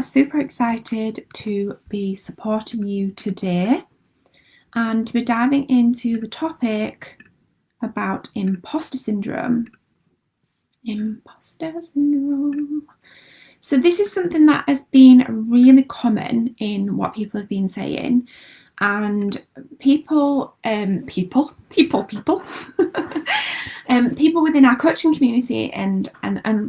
super excited to be supporting you today and to be diving into the topic about imposter syndrome. Imposter syndrome. So this is something that has been really common in what people have been saying, and people people within our coaching community and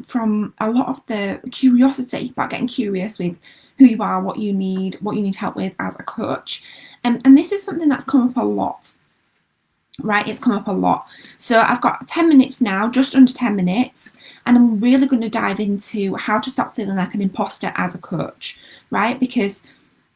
from a lot of the curiosity about getting curious with who you are, what you need help with as a coach, and this is something that's come up a lot. Right, it's come up a lot. So I've got 10 minutes now, just under 10 minutes, and I'm really going to dive into how to stop feeling like an imposter as a coach, right? Because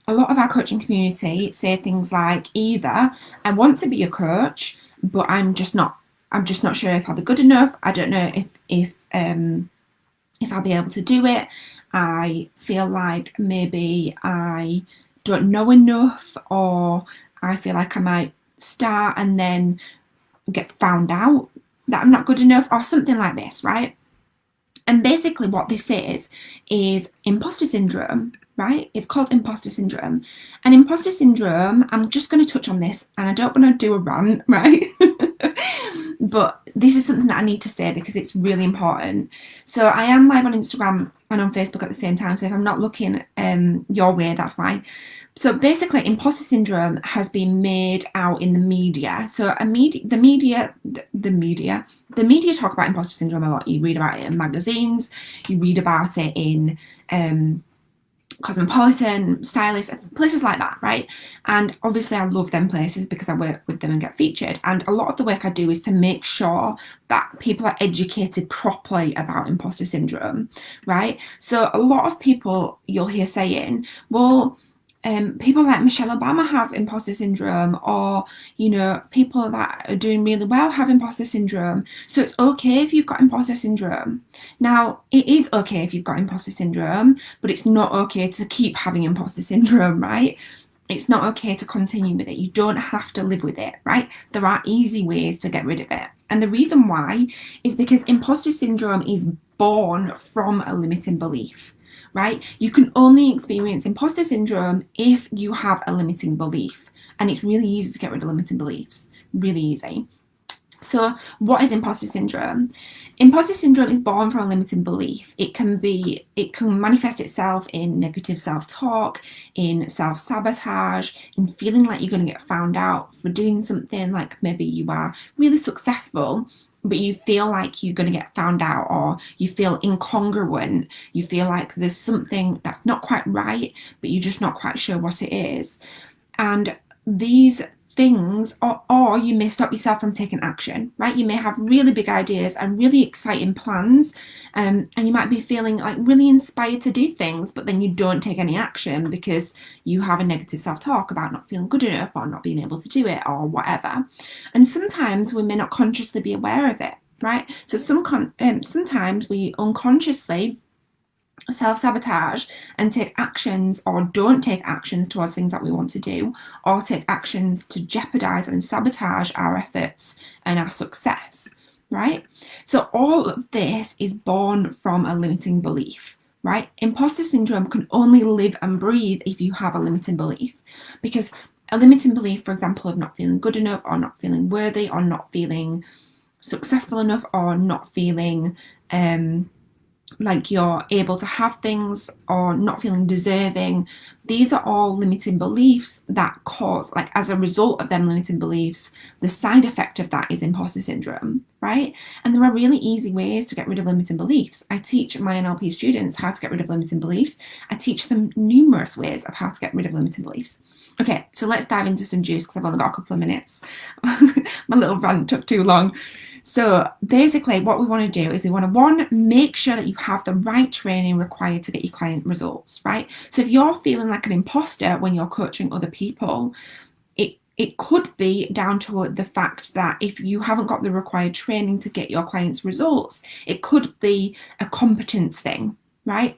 a lot of our coaching community say things like either I want to be a coach, but I'm just not sure if I'll be good enough. I don't know if I'll be able to do it. I feel like maybe I don't know enough, or I feel like I might start and then get found out that I'm not good enough, or something like this, right? And basically what this is imposter syndrome, right? It's called imposter syndrome. And imposter syndrome, I'm just going to touch on this, and I don't want to do a rant, right? But this is something that I need to say because it's really important. So I am live on Instagram and on Facebook at the same time, so if I'm not looking your way, that's why. So basically, imposter syndrome has been made out in the media. So the media talk about imposter syndrome a lot. You read about it in magazines, you read about it in Cosmopolitan, Stylist, places like that, right? And obviously I love them places because I work with them and get featured. And a lot of the work I do is to make sure that people are educated properly about imposter syndrome, right? So a lot of people you'll hear saying, well, people like Michelle Obama have imposter syndrome, or, you know, people that are doing really well have imposter syndrome. So it's okay if you've got imposter syndrome. Now, it is okay if you've got imposter syndrome, but it's not okay to keep having imposter syndrome, right? It's not okay to continue with it. You don't have to live with it, right? There are easy ways to get rid of it. And the reason why is because imposter syndrome is born from a limiting belief. Right? You can only experience imposter syndrome if you have a limiting belief. And it's really easy to get rid of limiting beliefs. Really easy. So what is imposter syndrome? Imposter syndrome is born from a limiting belief. It can manifest itself in negative self-talk, in self-sabotage, in feeling like you're going to get found out for doing something, like maybe you are really successful, but you feel like you're going to get found out, or you feel incongruent, you feel like there's something that's not quite right, but you're just not quite sure what it is. And these things, or you may stop yourself from taking action, right? You may have really big ideas and really exciting plans, and you might be feeling like really inspired to do things, but then you don't take any action because you have a negative self-talk about not feeling good enough or not being able to do it or whatever. And sometimes we may not consciously be aware of it, right? So sometimes we unconsciously self-sabotage and take actions, or don't take actions towards things that we want to do, or take actions to jeopardize and sabotage our efforts and our success, right? So all of this is born from a limiting belief, right? Imposter syndrome can only live and breathe if you have a limiting belief, because a limiting belief, for example, of not feeling good enough, or not feeling worthy, or not feeling successful enough, or not feeling like you're able to have things, or not feeling deserving. These are all limiting beliefs that cause, like, as a result of them limiting beliefs, the side effect of that is imposter syndrome, right? And there are really easy ways to get rid of limiting beliefs. I teach my NLP students how to get rid of limiting beliefs. I teach them numerous ways of how to get rid of limiting beliefs. Okay, so let's dive into some juice because I've only got a couple of minutes. My little rant took too long. So basically what we want to do is we want to, one, make sure that you have the right training required to get your client results, right? So if you're feeling like an imposter when you're coaching other people, it could be down to the fact that if you haven't got the required training to get your clients results, it could be a competence thing, right?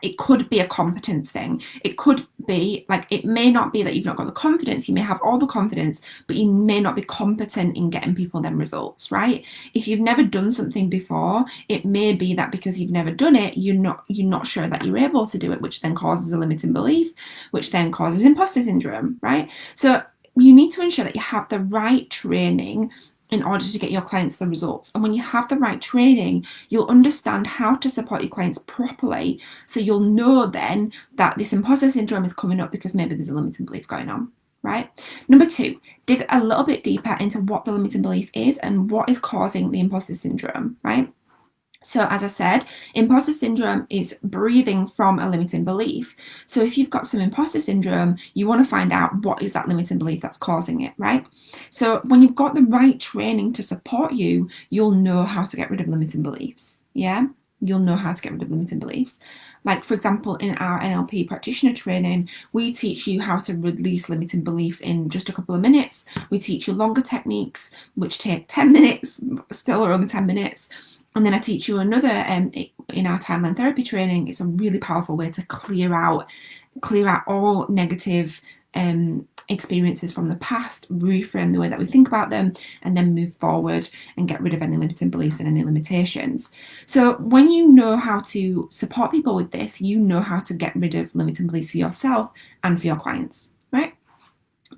It could be a competence thing. It could be like, it may not be that you've not got the confidence. You may have all the confidence, but you may not be competent in getting people them results, right? If you've never done something before, it may be that because you've never done it, you're not sure that you're able to do it, which then causes a limiting belief, which then causes imposter syndrome, right? So you need to ensure that you have the right training in order to get your clients the results. And when you have the right training, you'll understand how to support your clients properly. So you'll know then that this imposter syndrome is coming up because maybe there's a limiting belief going on, right? Number 2, dig a little bit deeper into what the limiting belief is and what is causing the imposter syndrome, right? So as I said, imposter syndrome is breathing from a limiting belief. So if you've got some imposter syndrome, you want to find out what is that limiting belief that's causing it, right? So when you've got the right training to support you, you'll know how to get rid of limiting beliefs. Yeah, you'll know how to get rid of limiting beliefs. Like, for example, in our NLP practitioner training, we teach you how to release limiting beliefs in just a couple of minutes. We teach you longer techniques, which take 10 minutes, still are only 10 minutes. And then I teach you another in our timeline therapy training. It's a really powerful way to clear out all negative experiences from the past, reframe the way that we think about them, and then move forward and get rid of any limiting beliefs and any limitations. So when you know how to support people with this, you know how to get rid of limiting beliefs for yourself and for your clients, right?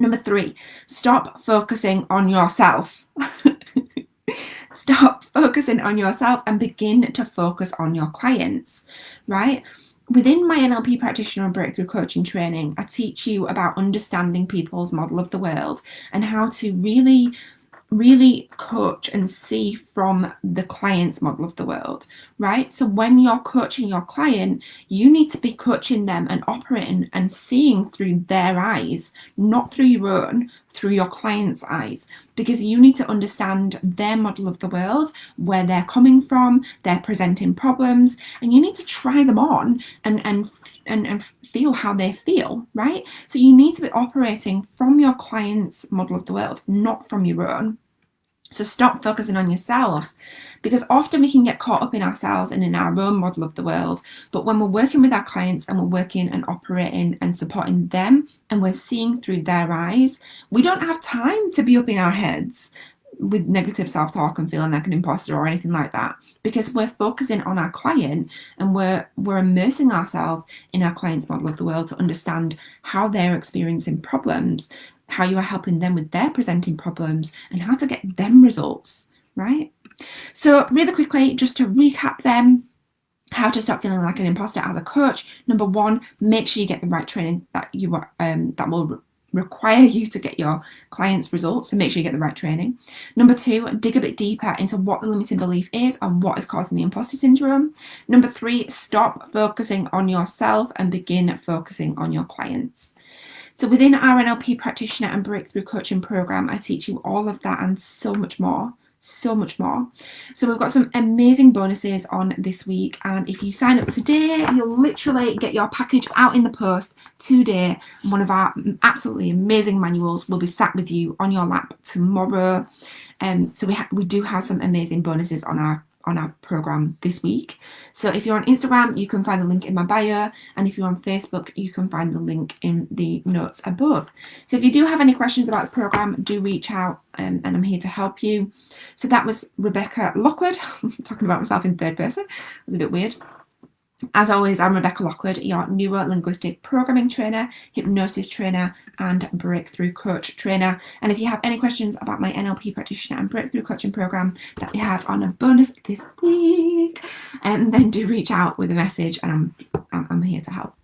Number 3, stop focusing on yourself. Stop focusing on yourself and begin to focus on your clients, right? Within my NLP practitioner and breakthrough coaching training, I teach you about understanding people's model of the world and how to really coach and see from the client's model of the world, right? So when you're coaching your client, you need to be coaching them and operating and seeing through their eyes, not through your own, through your client's eyes, because you need to understand their model of the world, where they're coming from, they're presenting problems, and you need to try them on and feel how they feel, right? So you need to be operating from your client's model of the world, not from your own. So stop focusing on yourself, because often we can get caught up in ourselves and in our own model of the world. But when we're working with our clients and we're working and operating and supporting them and we're seeing through their eyes, we don't have time to be up in our heads with negative self-talk and feeling like an imposter or anything like that, because we're focusing on our client and we're immersing ourselves in our client's model of the world to understand how they're experiencing problems, how you are helping them with their presenting problems, and how to get them results, right? So really quickly, just to recap them, how to stop feeling like an imposter as a coach. Number 1, make sure you get the right training that you are that will require you to get your clients results. So make sure you get the right training. Number 2, dig a bit deeper into what the limiting belief is and what is causing the imposter syndrome. Number 3, stop focusing on yourself and begin focusing on your clients. So within our NLP practitioner and breakthrough coaching program, I teach you all of that and so much more. So much more. So we've got some amazing bonuses on this week, and if you sign up today, you'll literally get your package out in the post today. One of our absolutely amazing manuals will be sat with you on your lap tomorrow. So we do have some amazing bonuses on our program this week. So if you're on Instagram, you can find the link in my bio, and if you're on Facebook, you can find the link in the notes above. So if you do have any questions about the program, do reach out, and I'm here to help you. So that was Rebecca Lockwood. I'm talking about myself in third person. It was a bit weird. As always, I'm Rebecca Lockwood, your neuro-linguistic programming trainer, hypnosis trainer, and breakthrough coach trainer. And if you have any questions about my NLP practitioner and breakthrough coaching program that we have on a bonus this week, then do reach out with a message, and I'm here to help.